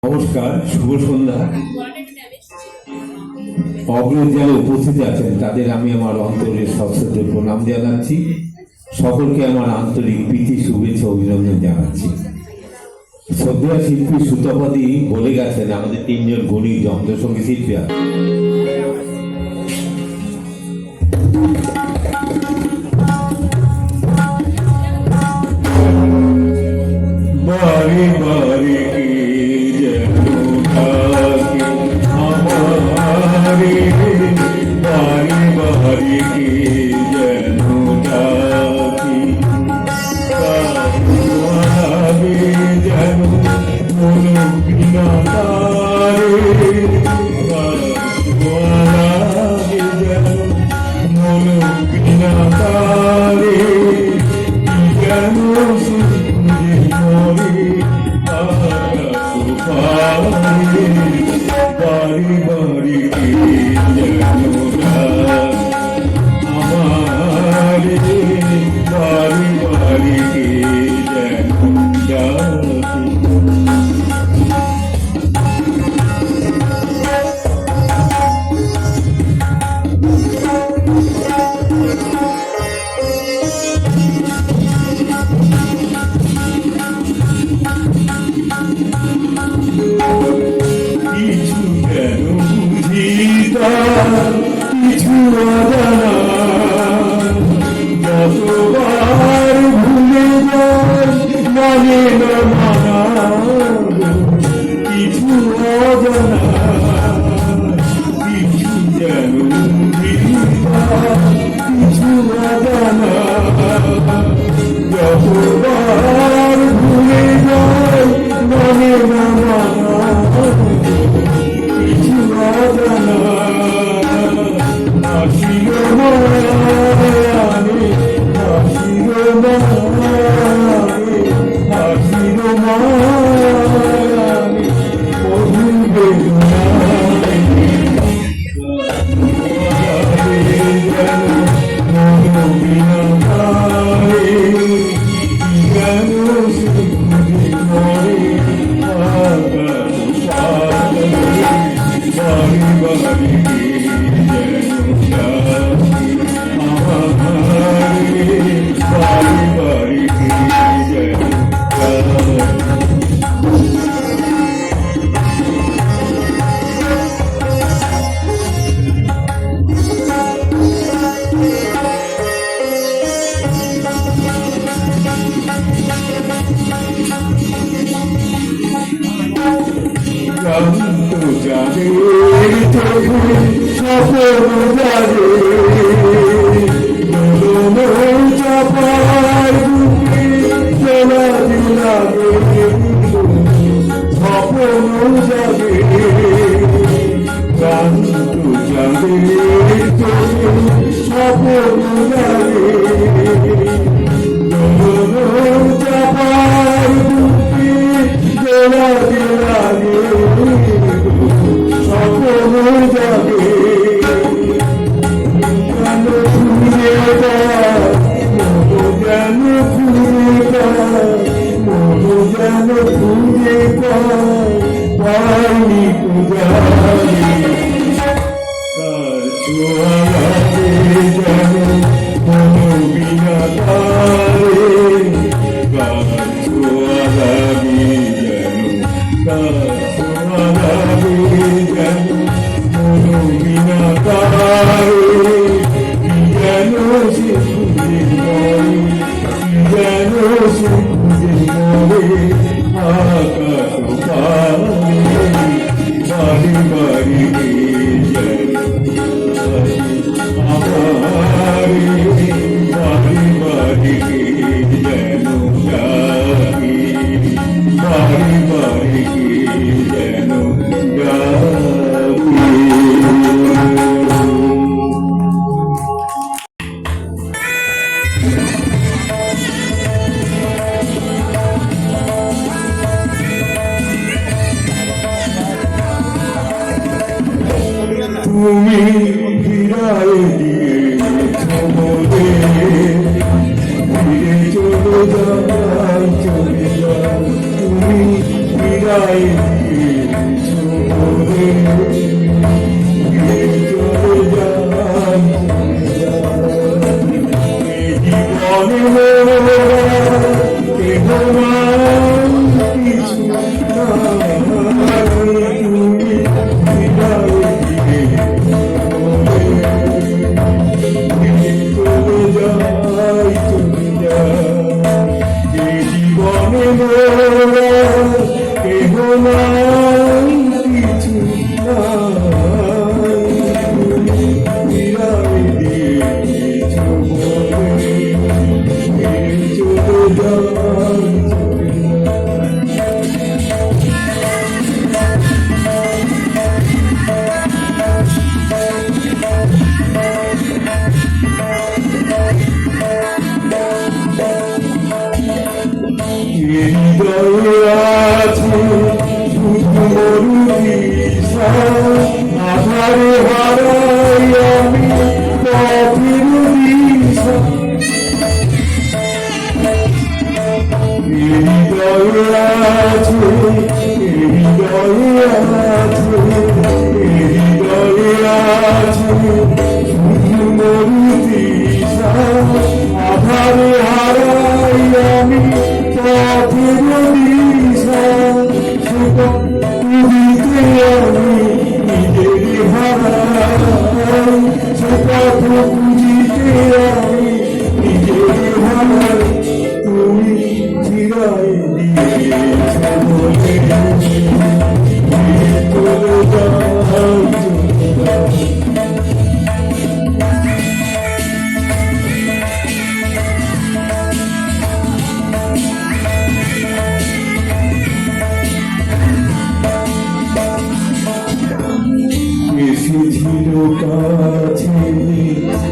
নমস্কার, শুভ সন্ধ্যা। অগ্রজ যারা উপস্থিত আছেন তাদের আমি আমার অন্তরের সশ্রদ্ধ প্রণাম জানাচ্ছি। সকলকে আমার আন্তরিক প্রীতি, শুভেচ্ছা, অভিনন্দন জানাচ্ছি। শ্রদ্ধেয় শিল্পী সুতপদী বলে গেছেন আমাদের তিনজন গুণী যন্ত্রসঙ্গী শিল্পী বারে বারে বাড়ি বাড়ি কে যেন ডাকি, যেন মন বিনা তারে, যেন মন বিনা তারে, যেন সুন্দর মরে আকাশ পারে। বাড়ি বাড়ি কে যেন আমারে, বাড়ি বাড়ি কে যেন ডাকে। কিছু যেন বুঝি কিছু অজানা, যতবার ভুলে যায় মানে না মানা। কিছু অজানা, কিছু যেন বুঝি কিছু অজানা, যতবার ভুলে যায় মানে না মানা। কিছু অজানা আসিল মায়ারে, আসিল মায়ারে, আসিল মায়ারে, মধুর বেদনারে। যেন মন বিনা তারে, যেন সুন্দর মরে আকাশ পারে। বাড়ি বাড়ি কে যেন ডাকি আমারে, বাড়ি বাড়ি কে যেন ক্লান্ত যাদের চোখে স্বপ্ন জাগে, দোলন চাপার বুকে চলা লাগে, স্বপ্ন জাগে। ক্লান্ত যাদের চোখে স্বপ্ন জাগে, দোলন চাপার বুকে চলা লাগে, স্বপ্ন জাগে। যেন ঘুরে যায় মন, যেন ঘুরে যায় মন, যেন ঘুরে যায় পাইনি পূজারি। কার ছোঁয়া লাগে যেন মন বিনা তারে, কার ছোঁয়া লাগে যেন, কার ছোঁয়া লাগে যেন মন বিনা তারে, যেন সে খুঁজে মরে, যেন সে খুঁজে মরে আকাশ পারে। বাড়ি বাড়ি কে যেন আমারে, বাড়ি বাড়ি কে যেন ডাকি, বাড়ি বাড়ি কে যেন ডাকি। আধারে হারাই আমি পথের দিশা, হৃদয়ে আছে, হৃদয়ে আছে, হৃদয়ে আছে শুধু মরু দিশা, আধারে হারাই আমি পথের দিশা, খুঁজিতে আমি নিজের হারাই, সে পথ খুঁজিতে আমি নিজের হারাই, তুমি ফিরাই দিয়েছ বলে চলে যাই। এসেছিল কাছে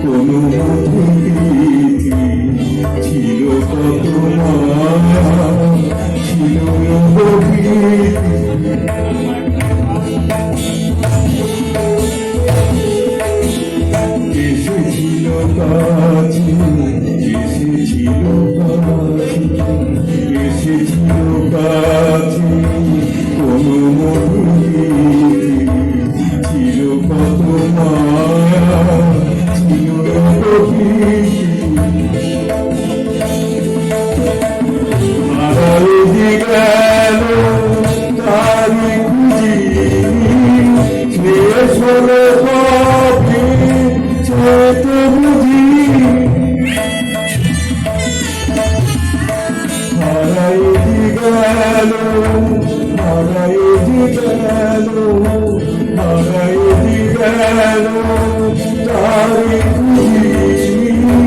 কোনো প্রীতি, ছিল কত মায়া, ছিল প্রীতি, এসেছিল কাছে, এসেছিল কাছে, এসেছিল কাছে কোনো প্রীতি, ছিল কত মায়া, ছিল প্রীতি, হারাই যে গেল তারি খুঁজিনি, শেষ হলো কবে সে তো বুঝিনি, হারাই যে গেল, হারাই যে গেল, হারাই যে গেল তারি খুঁজিনি,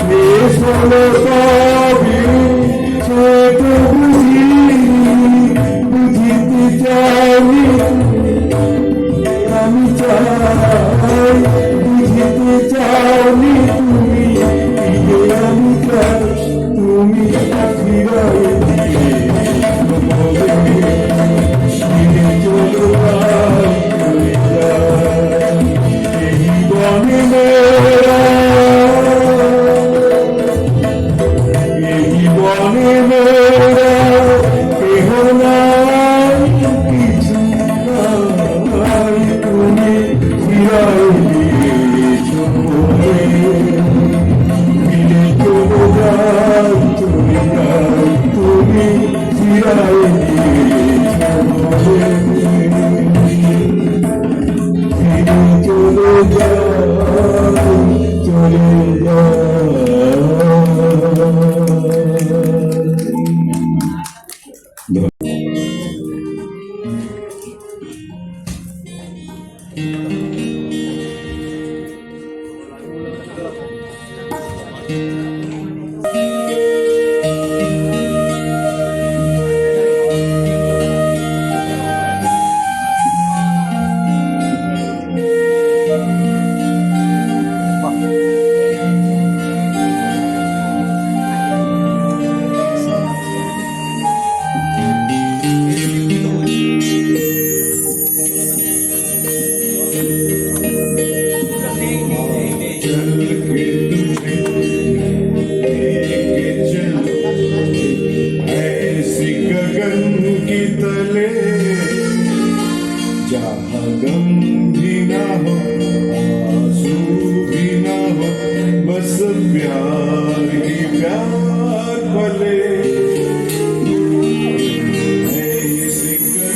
শেষ হলো কবে সে তো বুঝিনি, বুঝিতে চাইনি আমি চাই, বুঝিতে চাইনি তুমি, আমি চাই তুমি ফিরাই দিয়ে ফিরে চলে যাই, এই বনে মোরা, এই বনে মোরা, কেহ নাই কিছু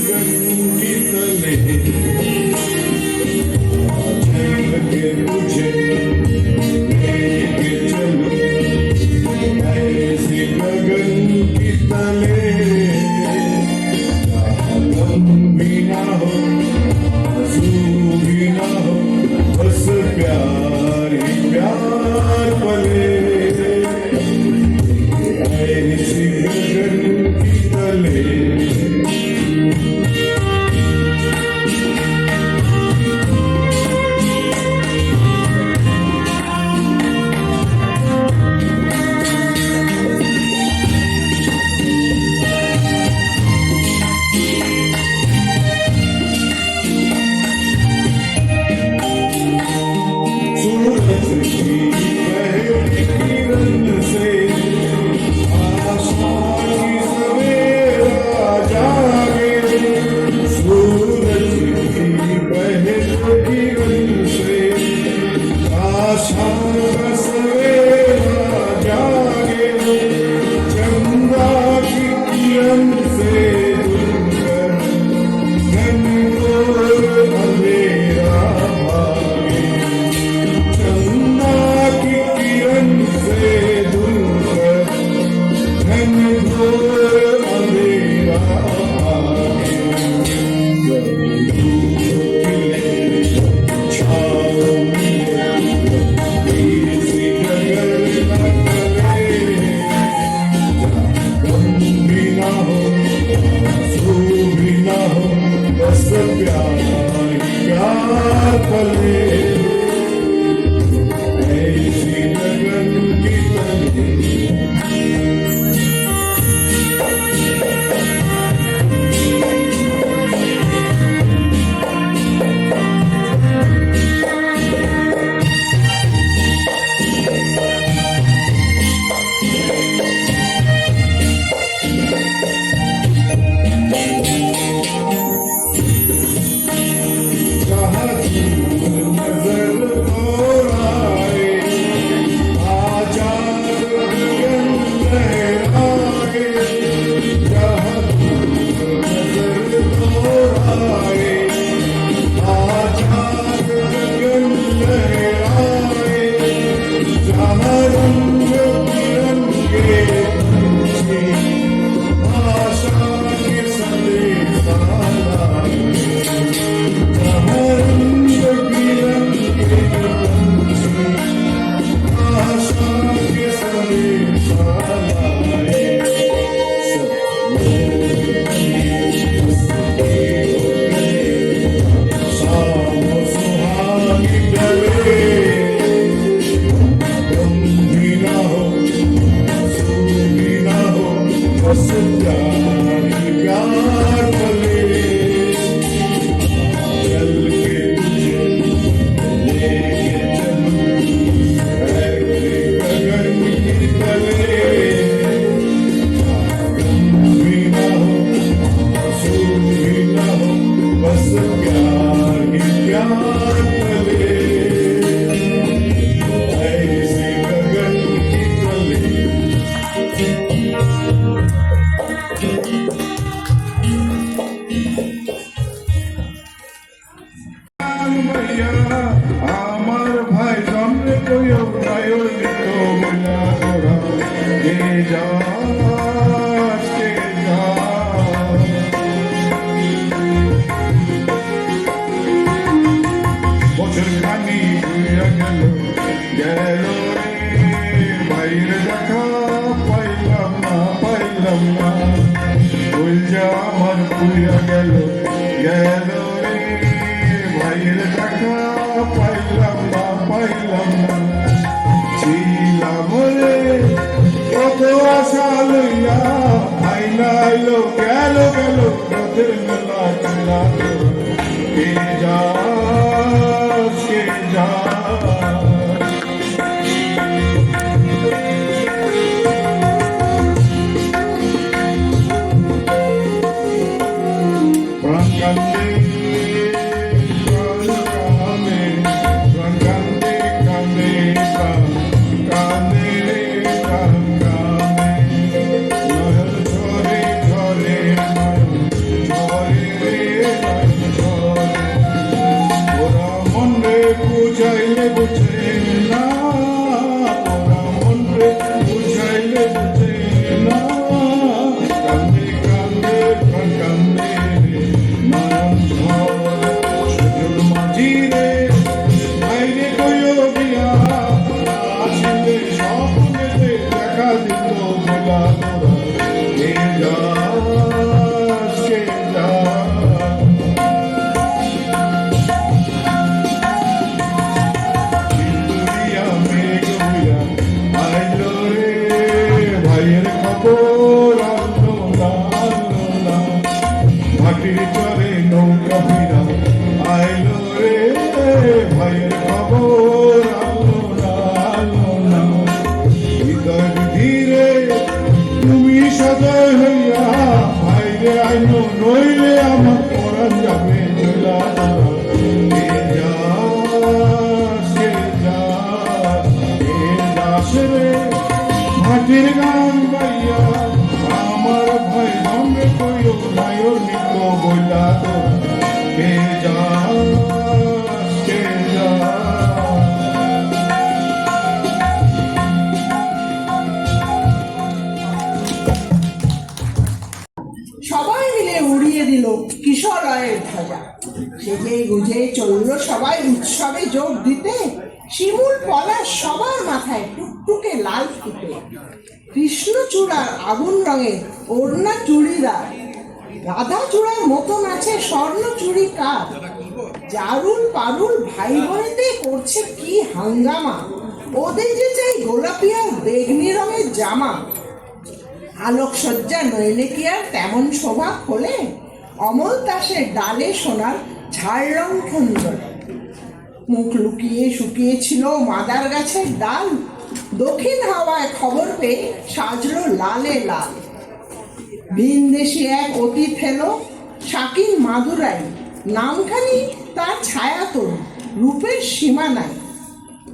गगन की तले चल के तुझे लेके चलूं ऐसे गगन की तले गम भी ना हो आंसू भी ना हो बस प्यार ही प्यार पले ऐसे गगन की तले सूरज की पहली किरण से आशा की सवेरा जागे सूरज की पहली किरण से आशा का सवेरा जागे चंदा की किरण से जुड़कर घनघोर अंधेरा भागे चंदा की किरण से जुड़कर घनघोर अंधेरा भागे कभी धूप खिले छाँव मिले किसी गगन न टले गम भी ना हो आंसू भी ना हो बस प्यार ही प्यार पले ऐसी गगन की तले जहाँ दूर नजर और आए आजाद गगन लहराए जहाँ दूर नजर और आए आजाद गगन लहराए जहाँ रंग बिरंगे पंछी आशा के संदेश लाए जहाँ रंग बिरंगे पंछी आशा के संदेश लाए सब शाम सुहानी ढले गम भी ना हो आंसू भी ना हो बस प्यार ही प्यार पले चल के तुझे लेके चलूं ऐसे गगन की तले गम भी ना हो आंसू भी ना हो बस प्यार ही प्यार पले ऐसे गगन की तले भैया আমার ভাই সামনে কইও গায়ো তো বলা তোরা কে যাস কে যা বছর খানি ঘুরিয়া গেল গেল রে বাইরে দেখা পাইলাম না ভুল যা আমার ঘুরিয়া গেল গেল রে বাইরে দেখা পাইলাম না ছিলাম রে কত আশা লইয়া আইলো গেল রথের মেলা চলা কে যাস প্রাণ কান্দে কে যাস, কে যাস। সবাই মিলে উড়িয়ে দিল কিশোর রায়ের ধ্বজা। সেজে গুজে চলল সবাই উৎসবে যোগ দিতে। শিমুল পলাশ সবার মাথায় টুকটুকে লাল ফুটে। কৃষ্ণচূড়ার আগুন রঙের ওড়না চুড়িদার, গাধা চূড়ার মতন আছে স্বর্ণ চুড়ি কার। জারুল পারুল ভাই বোনেতে করছে কি হাঙ্গামা। ওদের যে চাই গোলাপি আর বেগনি রঙের জামা। আলোকসজ্জা নইলে কি আর তেমন শোভা খোলে। অমল তাসের ডালে সোনার ঝাড় রং সুন্দর। মুখ লুকিয়ে শুকিয়েছিল মাদার গাছের ডাল। দক্ষিণ হাওয়ায় খবর পেয়ে সাজলো লালে লাল। ভিনদেশি এক অতীত এলো শাকিন মাদুরাই। নামখানি তার ছায়া তোর, রূপের সীমা নাই।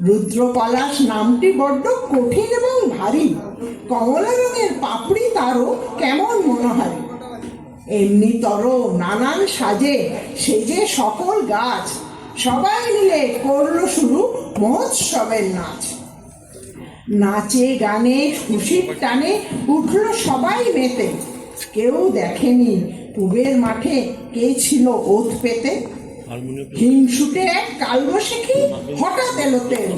রুদ্রপলাশ নামটি বড্ড কঠিন এবং ভারী। কমলা রঙের পাপড়ি তারও কেমন মনোহারী। এমনি তর নানান সাজে সেজে সকল গাছ। সবাই মিলে করলো শুরু মহোৎসবের নাচ। নাচে গানে খুশির টানে উঠলো সবাই মেতে। কেউ দেখেনি পুবের মাঠে কে ছিল ওত পেতে। হিংসুটে এক কালবৈশাখী হঠাৎ এলো তেল।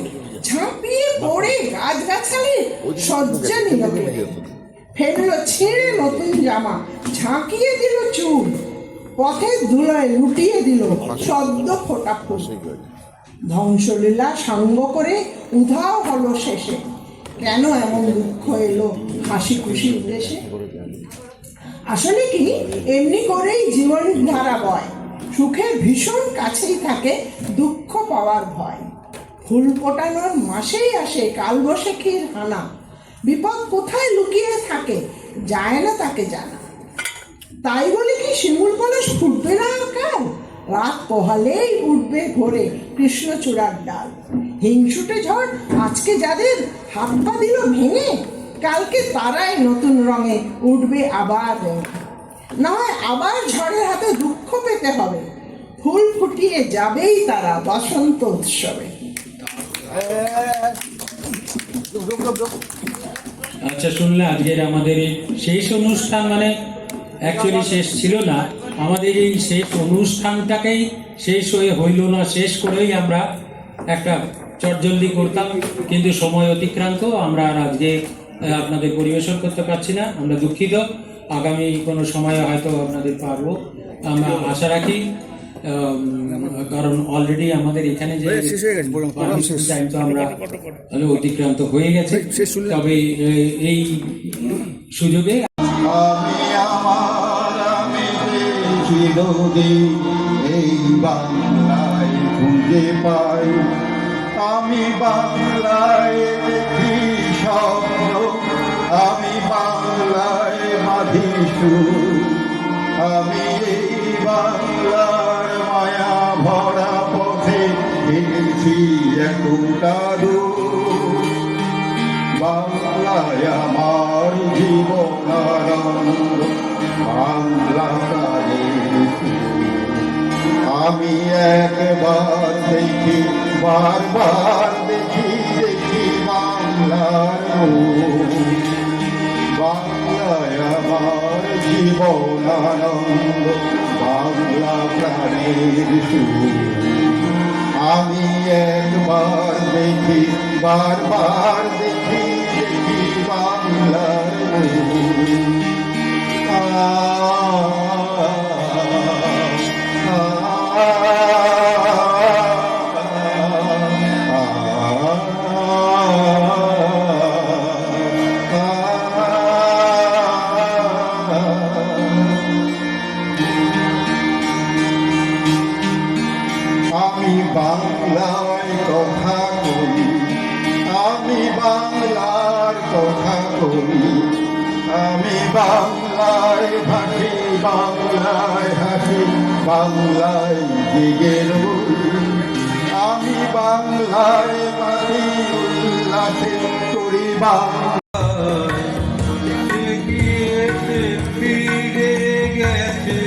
ঝাঁপিয়ে পড়ে গাছগাছালির শয্যা নিল কেড়ে। ফেললো ছিঁড়ে নতুন জামা, ঝাঁকিয়ে দিল চুল। পথের ধুলোয় লুটিয়ে দিল সদ্য ফোটা ফুল। ধ্বংসলীলা সাঙ্গ করে উধাও হলো শেষে। কেন এমন দুঃখ এলো হাসি খুশির দেশে। আসলে কি এমনি করেই জীবন ধারা বয়। সুখের ভীষণ কাছেই থাকে দুঃখ পাওয়ার ভয়। ফুল ফোটানোর মাসেই আসে কালবৈশাখীর হানা। বিপদ কোথায় লুকিয়ে থাকে যায় না তাকে জানা। তাই বলে কি শিমুল পলাশ ফুটবে না আর কাল। রাত পোহালেই উঠবে ভোরে কৃষ্ণচূড়ার ডাল। হিংসুটে ঝড় আজকে যাদের হাত পা দিল ভেঙে, কালকে তারাই নতুন রঙে উঠবে আবার রেঙে। না হয় আবার ঝড়ের হাতে দুঃখ পেতে হবে। ফুল ফুটিয়ে যাবেই তারা বসন্ত উৎসবে। আচ্ছা, শুনলে আজকের আমাদের এই শেষ অনুষ্ঠান, মানে অ্যাকচুয়ালি শেষ ছিল না, আমাদের এই শেষ অনুষ্ঠানটাকেই শেষ হয়ে হইল না, শেষ করেই আমরা একটা চটজলদি করতাম, কিন্তু সময় অতিক্রান্ত, আমরা আর আজকে আপনাদের পরিবেশন করতে পারছি না, আমরা দুঃখিত। আগামী কোনো সময়ে হয়তো আপনাদের পারবো আমরা আশা রাখি, কারণ অলরেডি আমাদের এখানে যে টাইম তো আমরা অতিক্রান্ত হয়ে গেছে। তবে এই সুযোগে আমি আমার আমি চিরদিন এই বাংলায় খুঁজে পাই। আমি বাংলায় দেখি স্বপ্ন, আমি বাংলায় বাঁধি সুর। আমি এই বাংলার মায়া ভরা পথে হেঁটেছি এতটা দূর। বাংলায় আমার জীবনানন্দ, বাংলা প্রাণের সুর। আমি একবার দেখি বারবার দেখি দেখি বাংলার মুখ। বাংলায় আমার জীবনানন্দ, বাংলা প্রাণের সুর। আমি একবার দেখি বারবার দেখি দেখি বাংলার মুখ। আমি বাংলায় কথা কই, আমি বাংলার কথা কই। আমি বাংলায় ভাসি, বাংলায় হাসি, বাংলায় জেগে রই। আমি বাংলায় বাঁধি উল্লাসে করি বাংলায়। ফিরে গেছে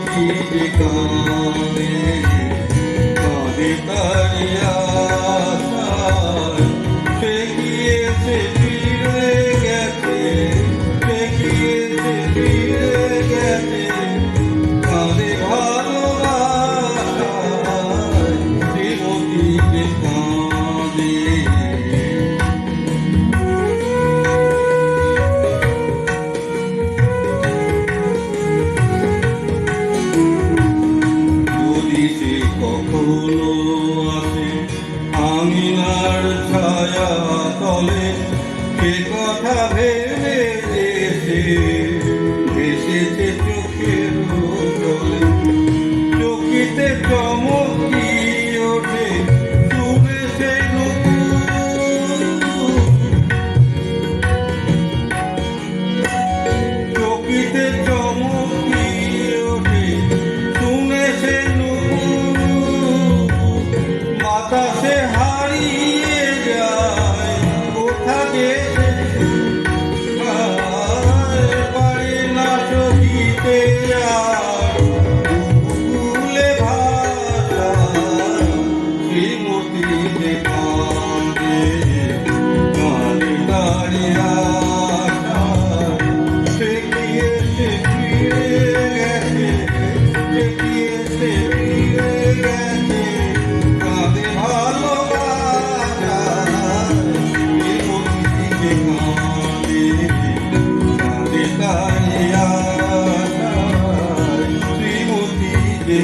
শ্রীমতী যে কাঁদে কাঁদে তারি আশায় সে গিয়েছে ফিরে গেছে সে গিয়েছে ফিরে গেছে কাঁদে ভালোবাসায় শ্রীমতী যে কাঁদে যদি সে কখনো আসে আঙিনার ছায়া তলে সে কথা ভেবে এসে এসেছে চোখের জলে চকিতে চমকি ওঠে ডুবে সে চকিতে চমকি ওঠে শুনে সে বাতাসে হারিয়ে যায় কোথা গেছে পারে না সহিতে আর ভুলে ভাষা শ্রীমতী যে কাঁদে কাঁদে তারি আশায় সে গিয়েছে ফিরে গেছে সে গিয়েছে ফিরে গেছে কাঁদে ভালোবাসায় শ্রীমতী যে কাঁদে কাঁদে তারি আশায় শ্রীমতী যে